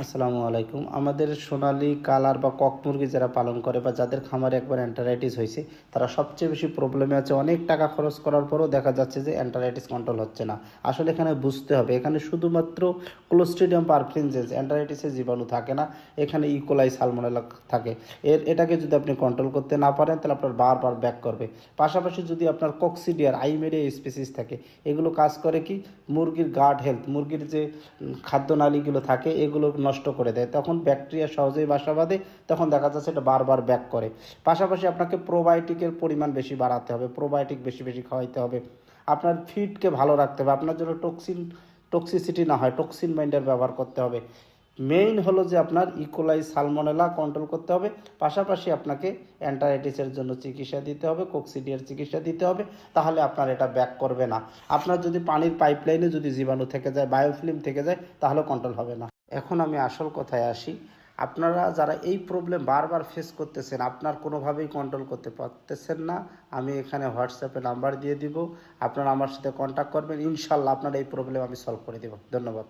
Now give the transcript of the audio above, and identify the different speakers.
Speaker 1: আসসালামু আলাইকুম। আমাদের সোনালী কালার বা কক মুরগি যারা পালন করে বা যাদের খামারে একবার এন্টারাইটিস হয়েছে, তারা সবচেয়ে বেশি প্রবলেমে আছে। অনেক টাকা খরচ করার পরও দেখা যাচ্ছে যে এন্টারাইটিস কন্ট্রোল হচ্ছে না। আসলে এখানে বুঝতে হবে, এখানে শুধুমাত্র ক্লোস্ট্রিডিয়াম পারফিনজেন্স এন্টারাইটিসের জীবাণু থাকে না, এখানে ইকোলাই সালমোনেলা থাকে। এটাকে যদি আপনি কন্ট্রোল করতে না পারেন তাহলে আপনার বারবার ব্যাক করবে। পাশাপাশি যদি আপনার কক্সিডিয়ার আইমেরিয়া স্পিসিস থাকে, এগুলো কাজ করে কি, মুরগির গার্ড হেলথ, মুরগির যে খাদ্যনালীগুলো থাকে এগুলো নষ্ট করে দেয়, তখন ব্যাকটেরিয়া সহজেই বাসা বাঁধে, তখন দেখা যাচ্ছে এটা বারবার ব্যাক করে। পাশাপাশি আপনাকে প্রোবায়োটিকের পরিমাণ বেশি বাড়াতে হবে, প্রোবায়োটিক বেশি বেশি খাওয়াইতে হবে। আপনার ফিডকে ভালো রাখতে হবে, আপনার জন্য টক্সিসিটি না হয় টক্সিন বাইন্ডার ব্যবহার করতে হবে। মেইন হলো যে আপনার ইকোলাই সালমোনেলা কন্ট্রোল করতে হবে। পাশাপাশি আপনাকে অ্যান্টারাইটিসের জন্য চিকিৎসা দিতে হবে, কোক্সিডিয়ার চিকিৎসা দিতে হবে, তাহলে আপনার এটা ব্যাক করবে না। আপনার যদি পানির পাইপলাইনে যদি জীবাণু থেকে যায়, বায়োফিল্ম থেকে যায়, তাহলে কন্ট্রোল হবে না। এখন আমি আসল কথায় আসি। আপনারা যারা এই প্রবলেম বারবার ফেস করতেছেন, আপনার কোনোভাবেই কন্ট্রোল করতে পারতেছেন না, আমি এখানে হোয়াটসঅ্যাপে নাম্বার দিয়ে দিব, আপনারা আমার সাথে কন্ট্যাক্ট করবেন, ইনশাল্লাহ আপনার এই প্রবলেম আমি সলভ করে দেব। ধন্যবাদ।